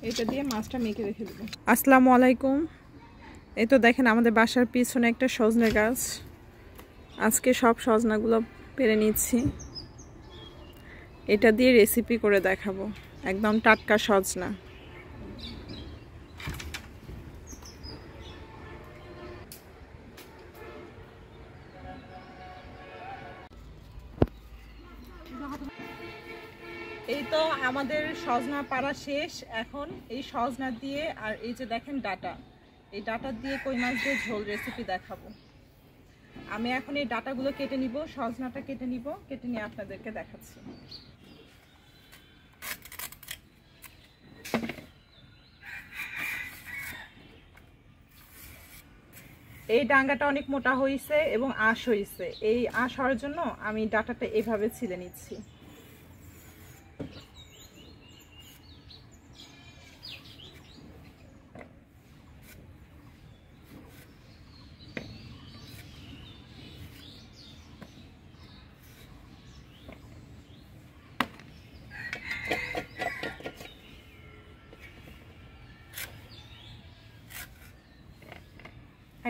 এটা দিয়ে মাছটা মেখে রেখে দেব। আসসালামু আলাইকুম। এই তো দেখেন আমাদের বাসার পিছনে একটা সজনে গাছ। আজকে সব সজনাগুলো পেরে নিচ্ছি। এটা দিয়ে রেসিপি করে দেখাবো, একদম টাটকা সজনা। এই তো আমাদের সজনা পাড়া শেষ। এখন এই সজনা দিয়ে আর এই যে দেখেন ডাটা, এই ডাটা দিয়ে কই মাছ দিয়ে ঝোল রেসিপি দেখাবো। আমি এখন এই ডাটাগুলো কেটে নিব, সজনাটা কেটে নিব, কেটে নিয়ে আপনাদেরকে দেখাচ্ছি। এই ডাঙ্গাটা অনেক মোটা হয়েছে এবং আঁশ হয়েছে। এই আঁশ হওয়ার জন্য আমি ডাটাটা এভাবে ছিলে নিচ্ছি।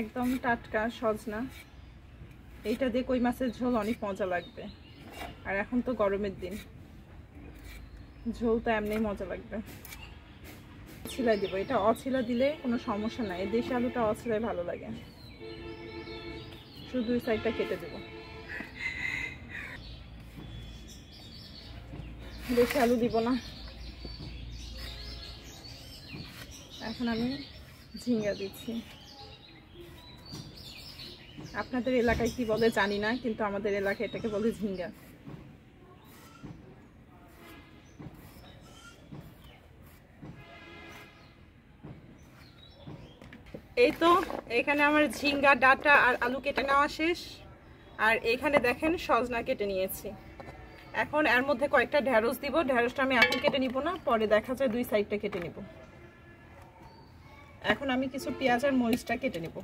একদম টাটকা সজনা, এইটা দিয়ে কই মাছের ঝোল অনেক মজা লাগবে। আর এখন তো গরমের দিন, ঝোল তো এমনিই মজা লাগবে। ছিলাই দিব, এটা অছিলা দিলে কোনো সমস্যা নাই। দেশি আলুটা অছিলাই ভালো লাগে। শুধু দুই সাইডটা কেটে দেব। দেশি আলু দিব না। এখন আমি ঝিঙ্গা দিচ্ছি। আপনাদের এলাকায় কি বলে জানি না, কিন্তু আমাদের এলাকায় এটাকে বলে ঝিঙ্গা। এই তো এখানে আমার ঝিঙ্গা, ডাটা আর আলু কেটে নেওয়া শেষ। আর এখানে দেখেন সজনা কেটে নিয়েছি। এখন এর মধ্যে কয়েকটা ঢেঁড়স দিব। ঢেঁড়সটা আমি এখন কেটে নিব না, পরে দেখা যায় দুই সাইডটা কেটে নিব। এখন আমি কিছু পেঁয়াজ আর মরিচটা কেটে নিব।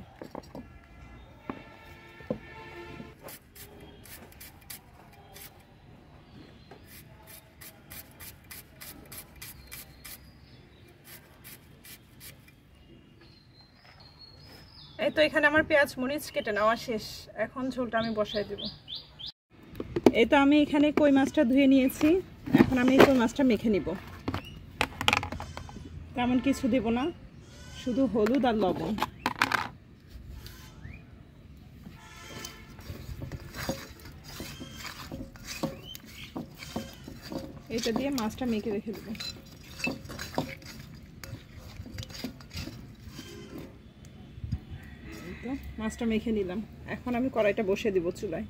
এই তো এখানে আমার পেঁয়াজ মরিচ কেটে নেওয়া শেষ। এখন ঝোলটা আমি বসাই দেব। এই তো আমি এখানে কই মাছটা ধুয়ে নিয়েছি। এখন আমি কই মাছটা মেখে নিব। তেমন কিছু দেব না, শুধু হলুদ আর লবণ। এটা দিয়ে মাছটা মেখে রেখে দেব। মাছটা মেখে নিলাম। এখন আমি কড়াইটা বসিয়ে দিব চুলায়।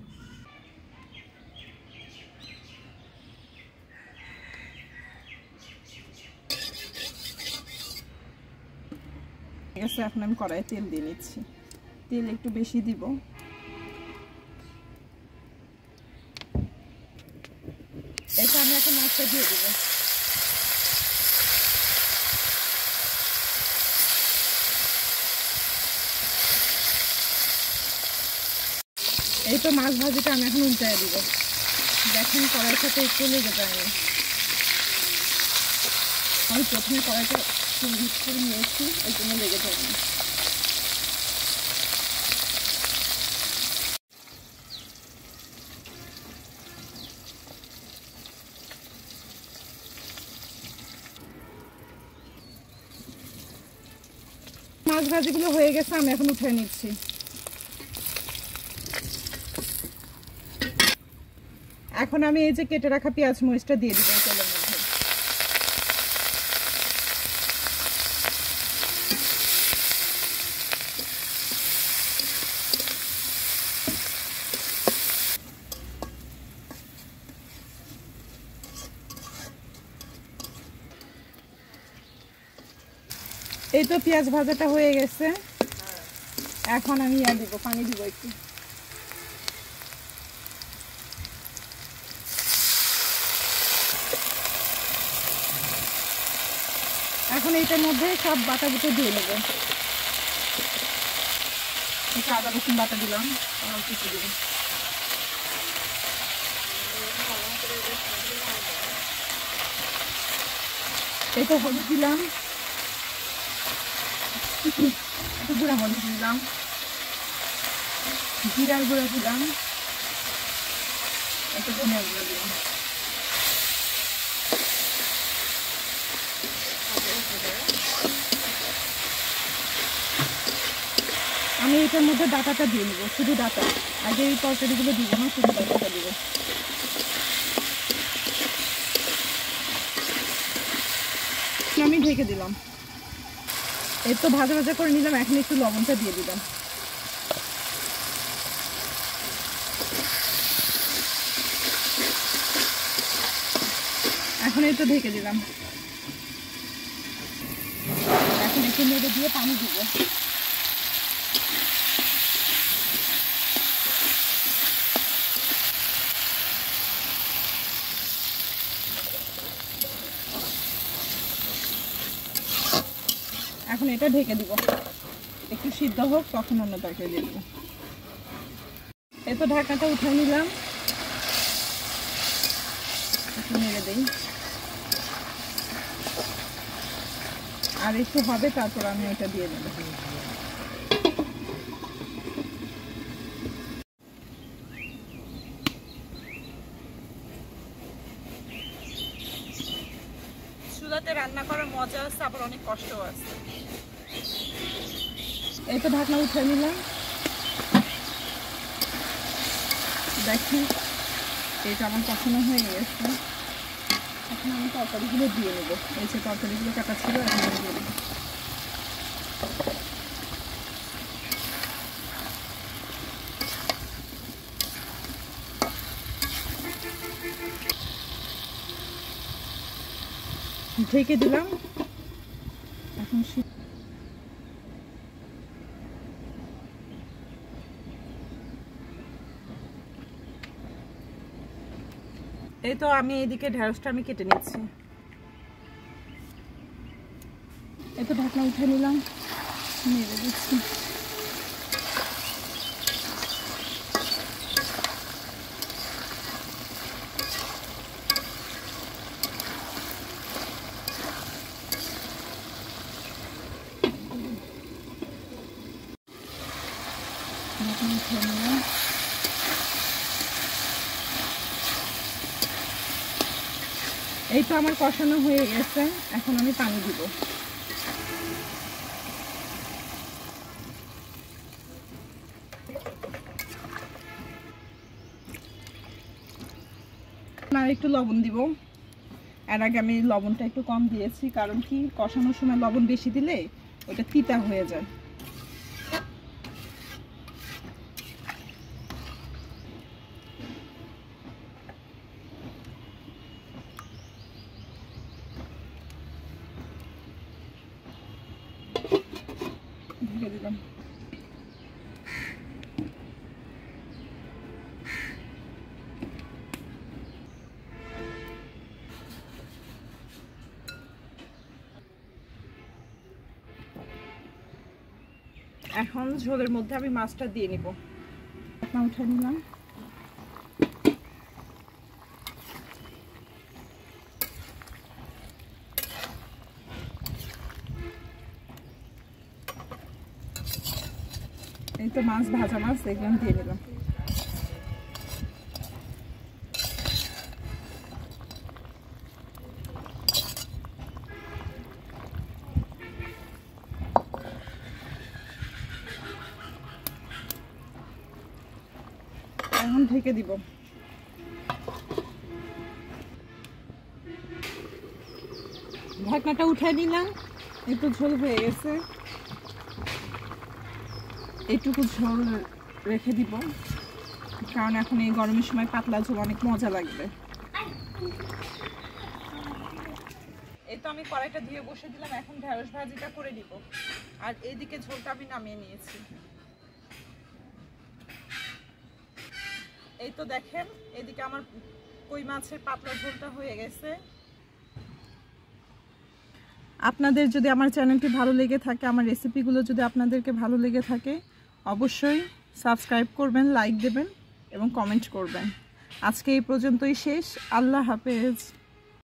এখন আমি কড়াইয়ে তেল দিয়ে নিচ্ছি। তেল একটু বেশি দিব। এটা আমি এখন মাছটা দিয়ে দেব। এই তো মাছ ভাজিটা আমি এখন উল্টায় দিব। দেখেন কড়াইয়ের সাথে একটু লেগে যায়নি। আমি প্রথমে কড়াইটা হিট করে নিয়েছি, এই জন্য লেগে যায়নি। মাছ ভাজিগুলো হয়ে গেছে, আমি এখন উঠে নিচ্ছি। এখন আমি এই যে কেটে রাখা পেঁয়াজ মরিচটা দিয়ে দিব তেলের মধ্যে। এই তো পেঁয়াজ ভাজাটা হয়ে গেছে। এখন আমি দিব, পানি দিব একটু। এখন এইটার মধ্যে সব বাটা বুটো দিয়ে নেব। আদা রসুন বাটা দিলাম, কিছু দিব। এই তো হলুদ দিলাম, একটু গুঁড়া মরিচ দিলাম, জিরার গুঁড়া দিলাম, একটু ধনিয়া গুঁড়া দিলাম। আমি এটার মধ্যে ডাটাটা দিয়ে নেবো, শুধু ডাটা। আগে এই তরকারিগুলো দিব না, শুধু ডাটাটা দিব। আমি ঢেকে দিলাম। এই তো ভাজা ভাজা করে নিলাম, এখন একটু লবণটা দিয়ে দিলাম। এখন এই তো ঢেকে দিলাম। এখন একটু নেড়ে দিয়ে পানি দিব। এখন এটা ঢেকে দিব, একটু সিদ্ধ হোক, তখন অন্য তরকারি দিয়ে দিব। এই তো ঢাকনাটা উঠিয়ে নিলাম, একটু নেড়ে দিই। আর একটু হবে, তারপর আমি ওটা দিয়ে দেব। চুলাতে রান্না করার মজা আছে, আবার অনেক কষ্টও আছে। এই তো ঢাকনা উঠিয়ে নিলাম, দেখি এটা আমার কখনো হয়ে গেছে। এখন আমি তরকারিগুলো দিয়ে নেবো। এই যে তরকারিগুলো কাটা ছিল, এখন আমি দিয়ে নেবো। ঢেকে দিলাম। এখন এই তো আমি এইদিকে ঢেঁড়সটা আমি কেটে নিচ্ছি। এই তো ঢাকনা উঠে নিলাম, নেড়ে দিচ্ছি। ঢাকনা উঠে নিলাম। এই তো আমার কষানো হয়ে গেছে, এখন আমি পানি দিব। আর একটু লবণ দিব। এর আগে আমি লবণটা একটু কম দিয়েছি, কারণ কি কষানোর সময় লবণ বেশি দিলে ওটা তিতা হয়ে যায়। ঢেকে দিলাম। এখন ঝোলের মধ্যে আমি মাছটা দিয়ে নিব। ঢাকনা উঠে নিলাম। এই তো মাছ, ভাজা মাছ এগুলো দিয়ে নিলাম। এখন ঢেকে দিব। ঢাকনাটা উঠে নিলাম, একটু ঝোল হয়ে গেছে। এইটুকু ঝোল রেখে দিব, কারণ এখন এই গরমের সময় পাতলা ঝোল অনেক মজা লাগবে। এই তো আমি কড়াইটা ধুয়ে বসে দিলাম, এখন ঢেঁড়স ভাজিটা করে দিব। আর এইদিকে ঝোলটা আমি নামিয়ে নিয়েছি। এই তো দেখেন, এদিকে আমার কই মাছের পাতলা ঝোলটা হয়ে গেছে। আপনাদের যদি আমার চ্যানেলটি ভালো লেগে থাকে, আমার রেসিপিগুলো যদি আপনাদেরকে ভালো লেগে থাকে, অবশ্যই সাবস্ক্রাইব করবেন, লাইক দেবেন এবং কমেন্ট করবেন। আজকে এই পর্যন্তই শেষ। আল্লাহ হাফেজ।